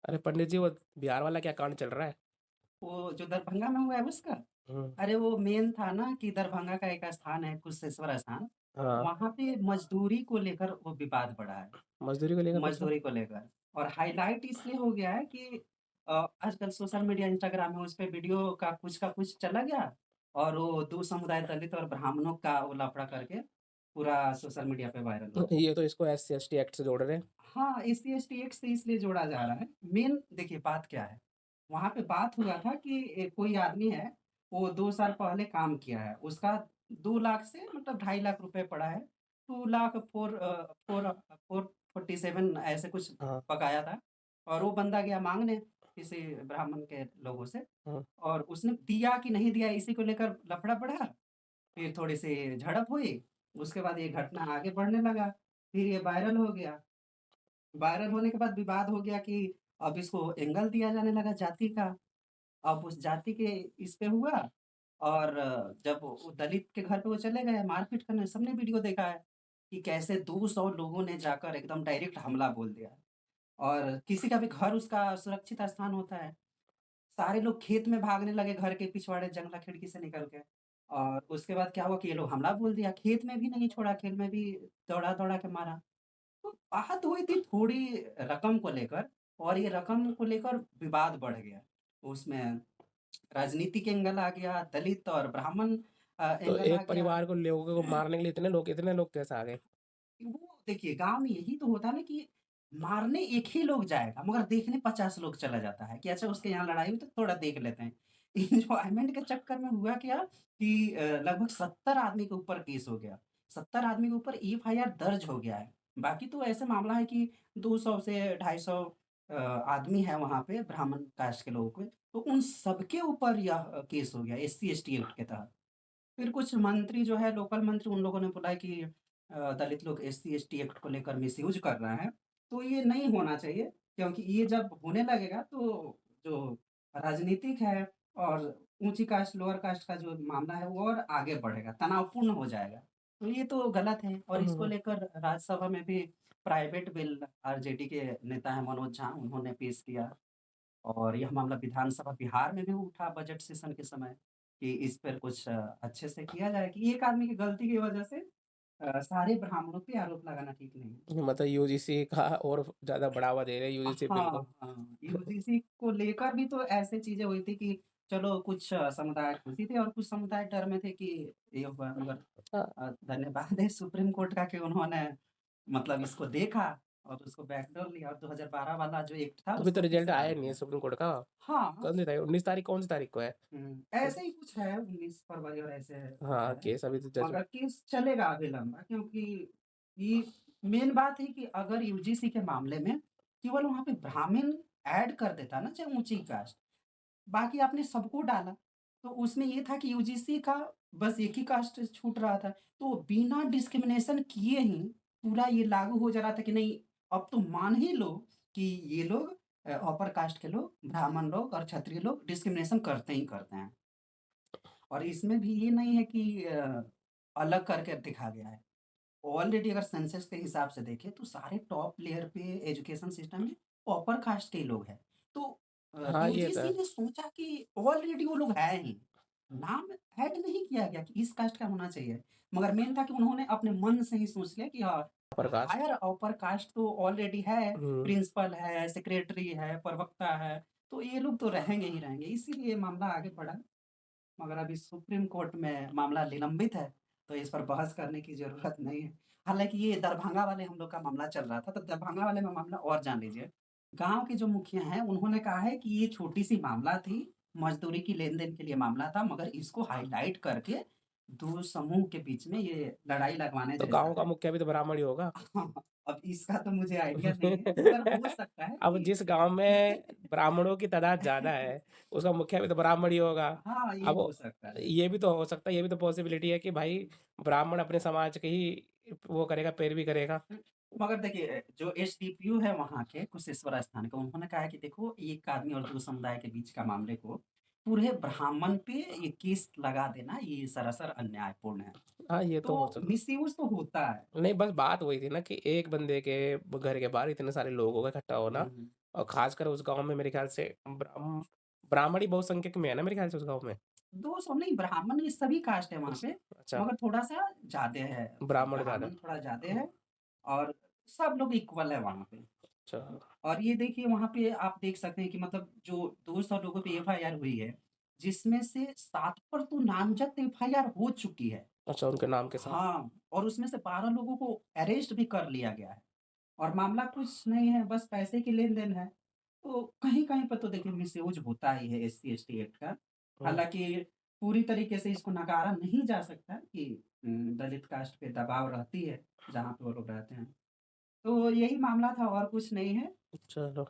अरे पंडित जी, वो बिहार वाला क्या कांड चल रहा है? वो जो दरभंगा में हुआ है उसका? हम्म। अरे वो मेन था ना कि दरभंगा का एक स्थान है कुशेश्वर स्थान, हाँ। वहाँ पे मजदूरी को लेकर वो विवाद बढ़ा है। मजदूरी को लेकर मतलब? मजदूरी को लेकर और हाईलाइट इसलिए हो गया है कि आजकल सोशल मीडिया इंस्टाग्राम है उस पे वीडियो का कुछ चला गया और वो दो समुदाय दलित और ब्राह्मणों का वो लफड़ा करके पूरा सोशल मीडिया पे वायरल हो गया। ये तो इसको SC ST एक्ट से जोड़ रहे हैं। हाँ, एससी एसटी एक्ट से इसलिए जोड़ा जा रहा है। मेन देखिए बात क्या है, वहाँ पे बात हुआ था कि कोई आदमी है, वो 2 साल पहले काम किया है, उसका 2 लाख से मतलब 2.5 लाख रुपए पड़ा है। 2 लाख 447 ऐसे कुछ हाँ। बकाया था और वो बंदा गया माँगने किसी ब्राह्मण के लोगों से हाँ। और उसने दिया कि नहीं दिया इसी को लेकर लफड़ा बढ़ा, फिर थोड़ी-सी झड़प हुई, उसके बाद ये घटना आगे बढ़ने लगा, फिर ये वायरल हो गया। वायरल होने के बाद विवाद हो गया कि अब इसको एंगल दिया जाने लगा जाति का। अब उस जाति के इस पे हुआ और जब वो दलित के घर पे वो चले गए मारपीट करने, सबने वीडियो देखा है कि कैसे 200 लोगों ने जाकर एकदम डायरेक्ट हमला बोल दिया और किसी का भी घर उसका सुरक्षित स्थान होता है। सारे लोग खेत में भागने लगे घर के पिछवाड़े जंगला खिड़की से निकल के और उसके बाद क्या हुआ कि ये लोग हमला बोल दिया, खेत में भी नहीं छोड़ा, खेत में भी दौड़ा-दौड़ा के मारा। तो बात हुई थी थोड़ी रकम को लेकर और ये रकम को लेकर विवाद बढ़ गया। उसमें राजनीतिक एंगल आ गया, दलित और ब्राह्मण तो एंगल आ एक गया। परिवार को लोगों को मारने के लिए इतने लोग कैसे आ गए? वो देखिए गाँव में यही तो होता है ना कि मारने एक ही लोग जाएगा मगर देखने 50 लोग चला जाता है कि अच्छा उसके यहाँ लड़ाई हुई तो थोड़ा देख लेते हैं। एन्जॉयमेंट के चक्कर में हुआ क्या कि लगभग 70 आदमी के ऊपर केस हो गया। 70 आदमी के ऊपर एफआईआर दर्ज हो गया है। बाकी तो ऐसा मामला है कि 200 से 250 आदमी है वहाँ पे ब्राह्मण कास्ट के लोगों के, तो उन सबके ऊपर यह केस हो गया एससी एसटी एक्ट के तहत। फिर कुछ मंत्री जो है लोकल मंत्री उन लोगों ने बोला कि दलित लोग एससी-एसटी एक्ट को लेकर मिसयूज़ कर रहे हैं, तो ये नहीं होना चाहिए क्योंकि ये जब होने लगेगा तो जो राजनीतिक है और ऊँची कास्ट, लोअर कास्ट का जो मामला है वो और आगे बढ़ेगा, तनावपूर्ण हो जाएगा। तो ये तो गलत है और इसको हम्म। लेकर राज्यसभा में भी प्राइवेट बिल आरजेडी के नेता हैं मनोज झा, उन्होंने पेश किया। और यह मामला विधानसभा बिहार में भी उठा बजट सेशन के समय कि इस पर कुछ अच्छे से किया जाए कि एक आदमी की गलती की वजह से सारे ब्राह्मणों पे आरोप लगाना ठीक नहीं है। मतलब UGC का और ज्यादा बढ़ावा दे रहे हैं, UGC बिल को। हाँ, हाँ, यूजीसी को लेकर भी तो ऐसे चीज़ें हुई थी कि चलो कुछ समुदाय खुशी थे और कुछ समुदाय डर में थे कि ये हुआ मगर हाँ। धन्यवाद है सुप्रीम कोर्ट का कि उन्होंने मतलब इसको देखा और उसको बैकडोर लिया और 2012 वाला जो एक्ट था अभी तो उसको फिर रिजल्ट से आया लागू नहीं है किया। सुप्रीम कोर्ट का। हाँ। कौन सी तारीख, 19 तारीख, कौन सी तारीख को है? ऐसे ही कुछ है 19 फरवरी और ऐसे कुछ हाँ, है। केस अभी तो जज। मगर केस चलेगा अभी लंबा क्योंकि ये मेन बात है कि अगर यूजीसी के मामले में केवल वहाँ पे ब्राह्मण ऐड कर देता ना चाहे ऊँची कास्ट, बाकी आपने सबको डाला, तो उसमें ये था कि यूजीसी का बस एक ही कास्ट छूट रहा था। तो बिना डिस्क्रिमिनेशन किए ही पूरा ये लागू हो जा रहा था कि नहीं, अब तो मान ही लो कि ये लोग अपर कास्ट के लोग, ब्राह्मण लोग और क्षत्रिय लोग डिस्क्रिमिनेशन करते ही करते हैं। और इसमें भी ये नहीं है कि अलग करके दिखा गया है। ऑलरेडी अगर सेंसस के हिसाब से देखें तो सारे टॉप लेयर पे एजुकेशन सिस्टम में अपर कास्ट के ही लोग हैं। तो हाँ, ये तो यूजीसी है। ने सोचा कि ऑलरेडी वो लोग हैं ही, नाम ऐड नहीं किया गया कि इस कास्ट का होना चाहिए। मगर मेन था कि उन्होंने अपने मन से ही सोच लिया कि हाँ, प्रकाश। हायर अपर कास्ट तो ऑलरेडी है, हम्म। प्रिंसिपल है, सेक्रेटरी है, प्रवक्ता है, तो ये लोग तो रहेंगे ही रहेंगे। इसीलिए मामला आगे बढ़ा। मगर अभी सुप्रीम कोर्ट में मामला निलंबित है, तो इस पर बहस करने की ज़रूरत नहीं है। हालाँकि ये दरभंगा वाले हम लोग का मामला चल रहा था, तो दरभंगा वाले में मामला और जान लीजिए। गाँव के जो मुखिया हैं, उन्होंने कहा है कि ये छोटी-सी मामला थी, मज़दूरी की लेन-देन के लिए मामला था, मगर इसको हाइलाइट करके 2 समूह के बीच में ये लड़ाई लगवाने तो जैसा गाँव का है। मुखिया भी तो ब्राह्मण ही होगा। अब इसका तो मुझे आइडिया नहीं है, मगर हो सकता है अब कि जिस गाँव में ब्राह्मणों की तादाद ज़्यादा है, उसका मुखिया भी तो ब्राह्मण ही होगा। हाँ, ये अब हो सकता है। ये भी तो हो सकता है, ये भी तो पॉसिबिलिटी है कि भाई ब्राह्मण अपने समाज के ही वो करेगा, पैरवी करेगा। हुँ, मगर देखिए जो एसडीपीओ है वहाँ के कुशेश्वर स्थान के, उन्होंने कहा है कि देखो एक आदमी और 2 समुदाय के बीच का मामले को पूरे ब्राह्मण पे ये केस लगा देना ये सरासर अन्यायपूर्ण है। हाँ, ये तो हो तो सकता। मिसयूज़ तो होता है। नहीं, बस बात वही थी ना कि एक बंदे के घर के बाहर इतने सारे लोगों का इकट्ठा हुँ, होना, हुँ। और ख़ासकर उस गाँव में मेरे ख़्याल से ब्राह्मण ही बहुसंख्यक में है ना मेरे ख़्याल से उस गाँव में? 200 नहीं, ब्राह्मण ये सभी कास्ट है वहाँ पे, अच्छा, मगर थोड़ा-सा ज़्यादा है, ब्राह्मण ज़्यादा ब्राह्मण थोड़ा ज़्यादा है और सब लोग इक्वल है वहाँ पे। अच्छा, और ये देखिए वहाँ पे आप देख सकते हैं कि मतलब जो 200 लोगों पे एफआईआर हुई है, जिसमें से 7 पर तो नामज़द एफआईआर हो चुकी है। अच्छा उनके नाम के साथ। हाँ, और उसमें से 12 लोगों को अरेस्ट भी कर लिया गया है और मामला कुछ नहीं है, बस पैसे की लेन-देन है। तो कहीं-कहीं पे तो देखिए मिसयूज़ होता ही है एससी-एसटी एक्ट का। हुँ, हालाँकि पूरी तरीके से इसको नकारा नहीं जा सकता कि दलित कास्ट पे दबाव रहती है, जहाँ पे वो लोग रहते हैं। तो यही मामला था और कुछ नहीं है। चलो